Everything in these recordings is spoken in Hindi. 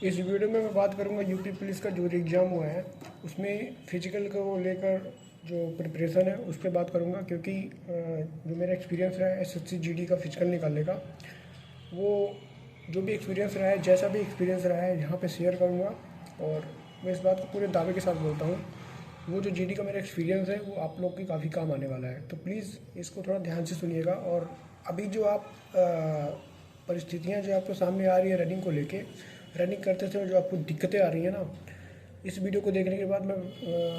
इस वीडियो में मैं बात करूंगा यूपी पुलिस का जो एग्ज़ाम हुआ है उसमें फिजिकल को लेकर जो प्रिपरेशन है उस पर बात करूंगा, क्योंकि जो मेरा एक्सपीरियंस रहा है एसएससी जीडी का फिजिकल निकालने का, वो जो भी एक्सपीरियंस रहा है, जैसा भी एक्सपीरियंस रहा है यहाँ पे शेयर करूंगा। और मैं इस बात को पूरे दावे के साथ बोलता हूँ, वो जो जीडी का मेरा एक्सपीरियंस है वो आप लोग की काफ़ी काम आने वाला है। तो प्लीज़ इसको थोड़ा ध्यान से सुनिएगा। और अभी जो आप परिस्थितियाँ जो आपके सामने आ रही है रनिंग को लेके, रनिंग करते समय जो आपको दिक्कतें आ रही हैं ना, इस वीडियो को देखने के बाद मैं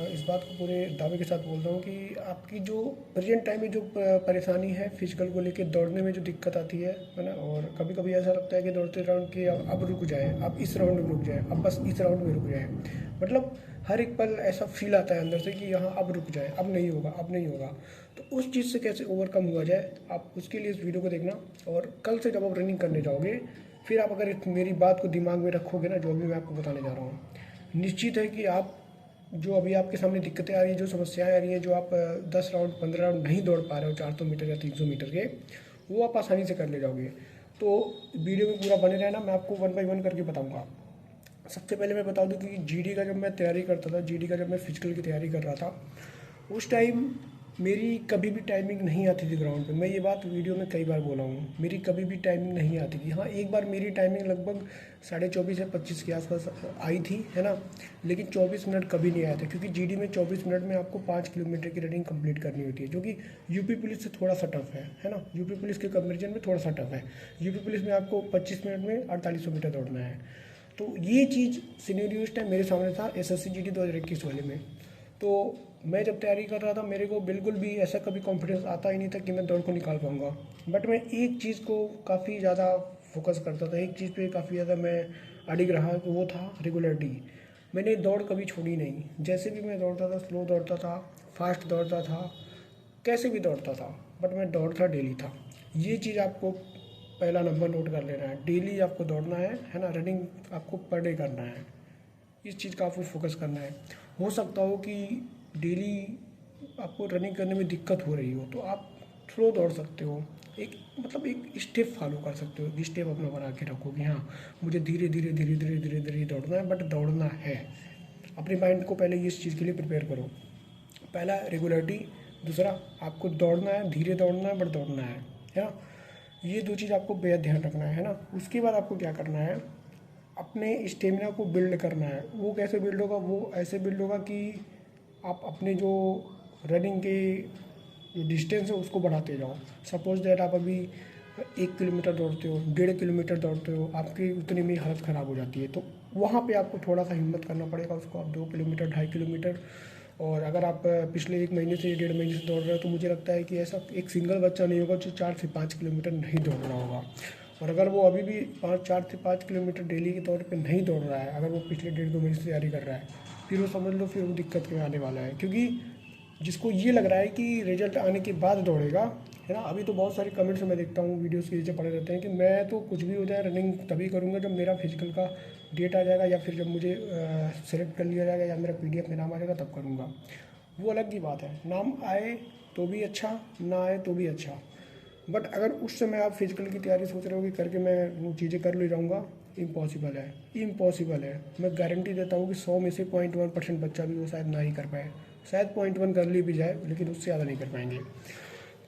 इस बात को पूरे दावे के साथ बोलता हूँ कि आपकी जो प्रेजेंट टाइम में जो परेशानी है फिजिकल को लेके, दौड़ने में जो दिक्कत आती है ना, और कभी कभी ऐसा लगता है कि दौड़ते राउंड कि अब रुक जाए, अब इस राउंड में रुक जाए, अब बस इस राउंड में रुक जाए, मतलब हर एक पल ऐसा फील आता है अंदर से कि यहाँ अब रुक जाए, अब नहीं होगा, अब नहीं होगा। तो उस चीज़ से कैसे ओवरकम हुआ जाए, आप उसके लिए इस वीडियो को देखना। और कल से जब आप रनिंग करने जाओगे, फिर आप अगर मेरी बात को दिमाग में रखोगे ना, जो भी मैं आपको बताने जा रहा हूँ, निश्चित है कि आप जो अभी आपके सामने दिक्कतें आ रही हैं, जो समस्याएं आ रही हैं, जो आप 10 राउंड 15 राउंड नहीं दौड़ पा रहे हो 400 मीटर या 300 मीटर के, वो आप आसानी से कर ले जाओगे। तो वीडियो में पूरा बने रहना, मैं आपको 1 बाय 1 करके बताऊंगा। सबसे पहले मैं बता दूं कि जीडी का जब मैं तैयारी करता था, जीडी का जब मैं फिजिकल की तैयारी कर रहा था, उस टाइम मेरी कभी भी टाइमिंग नहीं आती थी ग्राउंड पे। मैं ये बात वीडियो में कई बार बोला हूँ, मेरी कभी भी टाइमिंग नहीं आती थी। हाँ, एक बार मेरी टाइमिंग लगभग 24:30 या 25 के आसपास आई थी, है ना, लेकिन 24 मिनट कभी नहीं आए थे, क्योंकि जीडी में 24 मिनट में आपको 5 किलोमीटर की रनिंग कंप्लीट करनी होती है, जो कि यूपी पुलिस से थोड़ा सा टफ है ना। यूपी पुलिस के कंपेरिजन में थोड़ा सा टफ है। यूपी पुलिस में आपको 25 मिनट में 4800 मीटर दौड़ना है। तो ये चीज़ सिनेरियो इस टाइम मेरे सामने था एसएससी जीडी 2021 वाले में। तो मैं जब तैयारी कर रहा था, मेरे को बिल्कुल भी ऐसा कभी कॉन्फिडेंस आता ही नहीं था कि मैं दौड़ को निकाल पाऊँगा। बट मैं एक चीज़ को काफ़ी ज़्यादा फोकस करता था, एक चीज़ पे काफ़ी ज़्यादा मैं अडिग रहा, कि वो था रेगुलरिटी। मैंने दौड़ कभी छोड़ी नहीं, जैसे भी मैं दौड़ता था, स्लो दौड़ता था, फास्ट दौड़ता था, कैसे भी दौड़ता था, बट मैं दौड़ता डेली था। ये चीज़ आपको पहला नंबर नोट कर लेना है, डेली आपको दौड़ना है ना। रनिंग आपको पर डे करना है, इस चीज़ का आपको फोकस करना है। हो सकता हो कि डेली आपको रनिंग करने में दिक्कत हो रही हो, तो आप स्लो दौड़ सकते हो, एक मतलब एक स्टेप फॉलो कर सकते हो, स्टेप अपना बना के रखो कि हाँ, मुझे धीरे धीरे धीरे धीरे धीरे धीरे दौड़ना है, बट दौड़ना है। अपने माइंड को पहले इस चीज़ के लिए प्रिपेयर करो। पहला रेगुलरिटी, दूसरा आपको दौड़ना है, धीरे दौड़ना है, बट दौड़ना है ना। ये दो चीज़ आपको बेहद ध्यान रखना है ना। उसके बाद आपको क्या करना है, अपने स्टेमिना को बिल्ड करना है। वो कैसे बिल्ड होगा, वो ऐसे बिल्ड होगा कि आप अपने जो रनिंग के जो डिस्टेंस है उसको बढ़ाते जाओ। सपोज दैट आप अभी 1 किलोमीटर दौड़ते हो, 1.5 किलोमीटर दौड़ते हो, आपकी उतनी में हालत ख़राब हो जाती है, तो वहाँ पे आपको थोड़ा सा हिम्मत करना पड़ेगा, उसको आप 2 किलोमीटर 2.5 किलोमीटर। और अगर आप पिछले 1 महीने से 1.5 महीने से दौड़ रहे हो, तो मुझे लगता है कि ऐसा एक सिंगल बच्चा नहीं होगा जो 4 से 5 किलोमीटर नहीं दौड़ रहा होगा। और अगर वो अभी भी 4 से 5 किलोमीटर डेली के तौर पे नहीं दौड़ रहा है, अगर वो पिछले 1.5 2 महीने से तैयारी कर रहा है, फिर वो समझ लो फिर वो दिक्कत में आने वाला है। क्योंकि जिसको ये लग रहा है कि रिजल्ट आने के बाद दौड़ेगा, है ना, अभी तो बहुत सारे कमेंट्स मैं देखता हूँ, वीडियोस के नीचे पड़े रहते हैं कि मैं तो कुछ भी हो जाए रनिंग तभी करूँगा जब मेरा फिजिकल का डेट आ जाएगा, या फिर जब मुझे सेलेक्ट कर लिया जाएगा, या मेरा पीडीएफ में नाम आ जाएगा तब करूँगा। वो अलग की बात है, नाम आए तो भी अच्छा, ना आए तो भी अच्छा। बट अगर उस समय आप फिजिकल की तैयारी सोच रहे हो कि करके मैं वो चीज़ें कर ले जाऊँगा, इम्पॉसिबल है, इम्पॉसिबल है। मैं गारंटी देता हूँ कि 100 में से 0.1% बच्चा भी वो शायद ना ही कर पाए। शायद 0.1 कर ली भी जाए, लेकिन उससे ज़्यादा नहीं कर पाएंगे।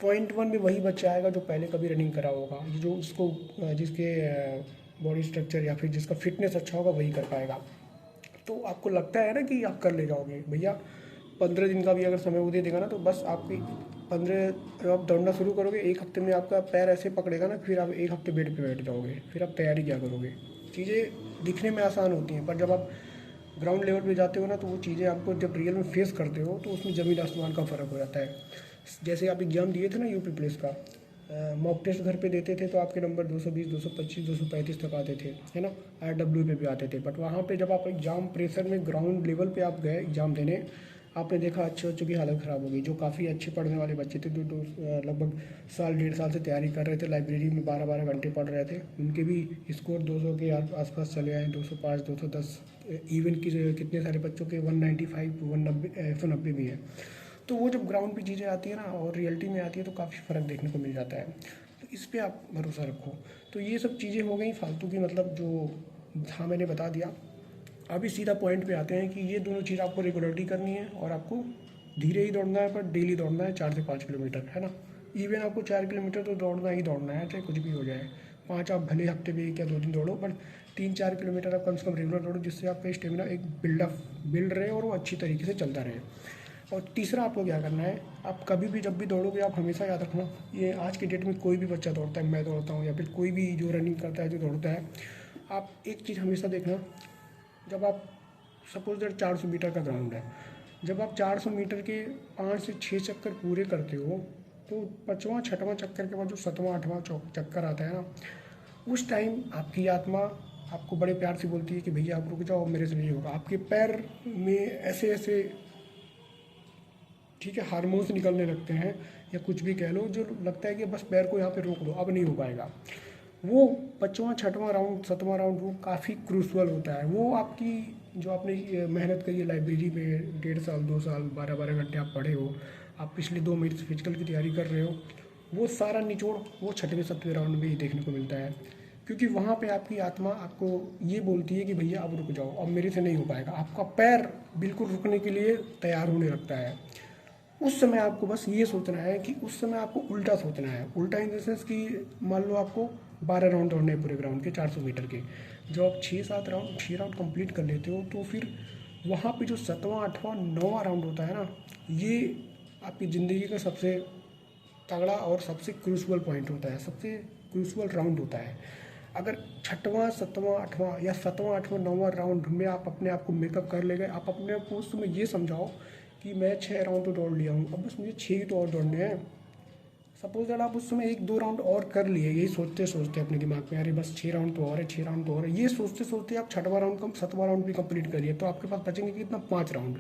0.1 में वही बच्चा आएगा जो पहले कभी रनिंग करा होगा, जो उसको जिसके बॉडी स्ट्रक्चर या फिर जिसका फिटनेस अच्छा होगा वही कर पाएगा। तो आपको लगता है ना कि आप कर ले जाओगे, भैया 15 दिन का भी अगर समय वो दे देगा ना, तो बस आपकी 15 आप दौड़ना शुरू करोगे, 1 हफ्ते में आपका पैर ऐसे पकड़ेगा ना, फिर आप 1 हफ्ते बेड पे बैठ जाओगे, फिर आप तैयारी क्या करोगे। चीज़ें दिखने में आसान होती हैं, पर जब आप ग्राउंड लेवल पे जाते हो ना, तो वो चीज़ें आपको जब रियल में फेस करते हो, तो उसमें ज़मीन आसमान का फ़र्क हो जाता है। जैसे आप एग्ज़ाम दिए थे ना यूपी पुलिस का, मॉक टेस्ट घर पे देते थे तो आपके नंबर 220 225 235 तक आते थे, है ना, आरडब्ल्यू पे भी आते थे। बट वहाँ पे जब आप एग्ज़ाम प्रेशर में ग्राउंड लेवल पे आप गए एग्ज़ाम देने, आपने देखा अच्छे बच्चों की हालत ख़राब हो गई। जो काफ़ी अच्छे पढ़ने वाले बच्चे थे, जो लगभग साल 1.5 साल से तैयारी कर रहे थे, लाइब्रेरी में 12 12 घंटे पढ़ रहे थे, उनके भी स्कोर 200 के आसपास चले आए, 205 210। इवन कितने सारे बच्चों के 195 190 190 भी है। तो वो जब ग्राउंड पे चीज़ें आती है ना और रियलिटी में आती है, तो काफ़ी फ़र्क देखने को मिल जाता है। तो इस पे आप भरोसा रखो। तो ये सब चीज़ें हो गई फालतू की, मतलब जो हाँ मैंने बता दिया। अभी सीधा पॉइंट पे आते हैं कि ये दोनों चीज़ आपको रेगुलरली करनी है और आपको धीरे ही दौड़ना है, पर डेली दौड़ना है 4 से 5 किलोमीटर, है ना। इवन आपको 4 किलोमीटर तो दौड़ना ही दौड़ना है, चाहे कुछ भी हो जाए। 5 आप भले हफ्ते में 1 या 2 दिन दौड़ो, पर 3-4 किलोमीटर आप कम से कम रेगुलर दौड़ो, जिससे आपका स्टेमिना एक बिल्ड रहे और वो अच्छी तरीके से चलता रहे। और तीसरा आपको क्या करना है, आप कभी भी जब भी दौड़ोगे आप हमेशा याद रखना, ये आज की डेट में कोई भी बच्चा दौड़ता है, मैं दौड़ता हूँ, या फिर कोई भी जो रनिंग करता है, जो दौड़ता है, आप एक चीज़ हमेशा देखना, जब आप सपोज दैट 400 मीटर का ग्राउंड है, जब आप 400 मीटर के 5 से 6 चक्कर पूरे करते हो, तो 5वां 6वां चक्कर के बाद जो 7वां 8वां चक्कर आता है ना, उस टाइम आपकी आत्मा आपको बड़े प्यार से बोलती है कि भैया आप रुक जाओ, मेरे से नहीं होगा। आपके पैर में ऐसे ऐसे, ठीक है, हार्मोन्स निकलने लगते हैं या कुछ भी कह लो, जो लगता है कि बस पैर को यहाँ पे रोक दो, अब नहीं हो पाएगा। वो 5वां 6वां राउंड 7वां राउंड वो काफ़ी क्रूशल होता है। वो आपकी जो आपने मेहनत करी है लाइब्रेरी में 1.5 साल 2 साल 12-12 घंटे आप पढ़े हो, आप पिछले 2 महीने से फिजिकल की तैयारी कर रहे हो, वो सारा निचोड़ वो 6वें 7वें राउंड में ही देखने को मिलता है। क्योंकि वहाँ पे आपकी आत्मा आपको ये बोलती है कि भैया अब रुक जाओ, अब मेरे से नहीं हो पाएगा। आपका पैर बिल्कुल रुकने के लिए तैयार होने लगता है। उस समय आपको बस ये सोचना है कि उस समय आपको उल्टा सोचना है। उल्टा इन द सेंस कि मान लो आपको 12 राउंड दौड़ने हैं पूरे ग्राउंड के 400 मीटर के, जब आप 6 राउंड कंप्लीट कर लेते हो, तो फिर वहाँ पे जो 7वां 8वां 9वां राउंड होता है ना, ये आपकी ज़िंदगी का सबसे तगड़ा और सबसे क्रूशल पॉइंट होता है, सबसे क्रूशल राउंड होता है। अगर 6वां 7वां 8वां या 7वां 8वां 9वां राउंड में आप अपने आप को मेकअप कर ले गए, आप अपने आप को उस समय ये समझाओ कि मैं 6 राउंड तो दौड़ लिया हूँ, अब बस मुझे 6 ही तो और दौड़ने हैं। सपोज दैट आप उस समय 1-2 राउंड और कर लिए, यही सोचते सोचते अपने दिमाग में, अरे बस 6 राउंड तो और है, 6 राउंड तो और है, ये सोचते सोचते आप 6वां राउंड कम 7वां राउंड भी कंप्लीट करिए, तो आपके पास बचेंगे कितना 5 राउंड।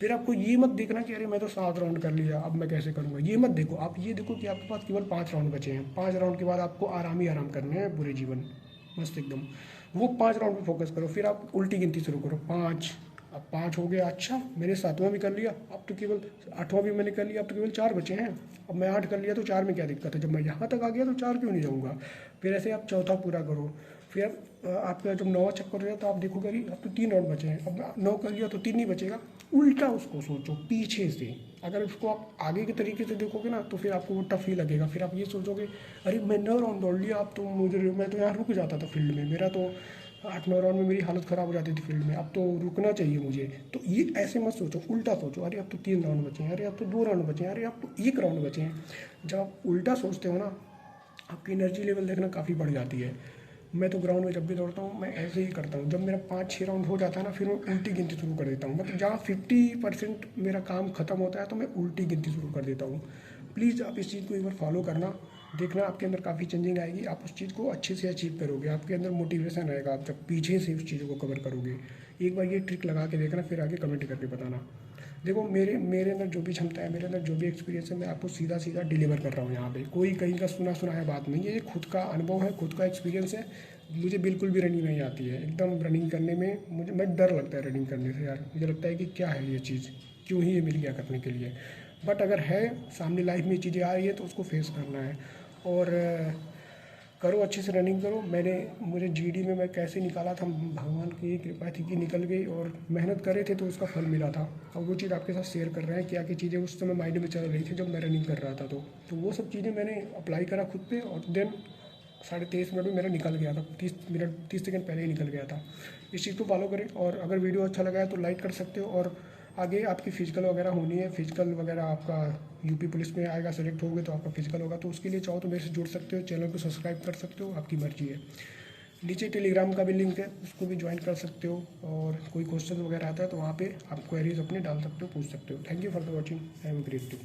फिर आपको ये मत देखना कि अरे मैं तो 7 राउंड कर लिया, अब मैं कैसे करूँगा, ये मत देखो। आप ये देखो कि आपके पास केवल 5 राउंड बचे हैं। 5 राउंड के बाद आपको आराम ही आराम करने हैं पूरे जीवन, मस्त एकदम। वो 5 राउंड पे फोकस करो। फिर आप उल्टी गिनती शुरू करो, 5, अब 5 हो गया, अच्छा मैंने 7वां भी कर लिया, अब तो केवल 8वां भी मैंने कर लिया, अब तो केवल 4 बचे हैं। अब मैं 8 कर लिया तो 4 में क्या दिक्कत है, जब मैं यहाँ तक आ गया तो 4 क्यों नहीं जाऊँगा। फिर ऐसे आप चौथा पूरा करो। फिर आपका जब 9वां चक्कर हो जाए तो आप देखोगे कि अब तो 3 राउंड बचे हैं, अब 9 कर लिया तो 3 नहीं बचेगा। उल्टा उसको सोचो पीछे से। अगर उसको आप आगे के तरीके से देखोगे ना, तो फिर आपको वो टफ ही लगेगा। फिर आप ये सोचोगे अरे मैं 9 राउंड दौड़ लिया, अब तो मैं तो यहाँ रुक जाता था फील्ड में, मेरा तो 8-9 राउंड में मेरी हालत ख़राब हो जाती थी फील्ड में, अब तो रुकना चाहिए मुझे। तो ये ऐसे मत सोचो, उल्टा सोचो, अरे अब तो 3 राउंड बचे हैं, अरे अब तो 2 राउंड बचे हैं, अरे अब तो 1 राउंड बचे हैं। जब आप उल्टा सोचते हो ना, आपकी एनर्जी लेवल देखना काफ़ी बढ़ जाती है। मैं तो ग्राउंड में जब भी दौड़ता हूँ मैं ऐसे ही करता हूँ। जब मेरा 5-6 राउंड हो जाता है ना, फिर मैं उल्टी गिनती शुरू कर देता हूँ। मतलब जहाँ 50% मेरा काम खत्म होता है तो मैं उल्टी गिनती शुरू कर देता हूँ। प्लीज़ आप इस चीज़ को एक बार फॉलो करना, देखना आपके अंदर काफ़ी चेंजिंग आएगी। आप उस चीज़ को अच्छे से अचीव करोगे, आपके अंदर मोटिवेशन आएगा, आप जब पीछे से उस चीज़ों को कवर करोगे। एक बार ये ट्रिक लगा के देखना, फिर आगे कमेंट करके बताना। देखो मेरे अंदर जो भी क्षमता है, मेरे अंदर जो भी एक्सपीरियंस है, मैं आपको सीधा सीधा डिलीवर कर रहा हूँ यहाँ पे। कोई कहीं का सुना सुनाया बात नहीं है, ये खुद का अनुभव है, खुद का एक्सपीरियंस है। मुझे बिल्कुल भी रनिंग नहीं आती है, एकदम रनिंग करने में मैं डर लगता है रनिंग करने से यार। मुझे लगता है कि क्या है ये चीज़, क्यों ही ये मिल गया करने के लिए। बट अगर है सामने लाइफ में चीज़ें आ रही है तो उसको फेस करना है। और करो, अच्छे से रनिंग करो। मुझे जीडी में मैं कैसे निकाला था, भगवान की कृपा थी कि निकल गई, और मेहनत करे थे तो उसका फल मिला था। और वो चीज़ आपके साथ शेयर कर रहे हैं, क्या क्या चीज़ें उस समय माइंड में चल रही थी जब मैं रनिंग कर रहा था। तो वो सब चीज़ें मैंने अप्लाई करा खुद पे, और देन 23.5 मिनट में मेरा निकल गया था, 30 सेकंड पहले ही निकल गया था। इस चीज़ को फॉलो करें। और अगर वीडियो अच्छा लगा है तो लाइक कर सकते हो। और आगे आपकी फ़िज़िकल वगैरह होनी है, फ़िज़िकल वगैरह आपका यूपी पुलिस में आएगा, सेलेक्ट होगे तो आपका फ़िज़िकल होगा, तो उसके लिए चाहो तो मेरे से जुड़ सकते हो, चैनल को सब्सक्राइब कर सकते हो, आपकी मर्ज़ी है। नीचे टेलीग्राम का भी लिंक है, उसको भी ज्वाइन कर सकते हो। और कोई क्वेश्चन वगैरह आता है तो वहाँ पे आप क्वेरीज अपने डाल सकते हो, पूछ सकते हो। Thank you for the watching, have a great day.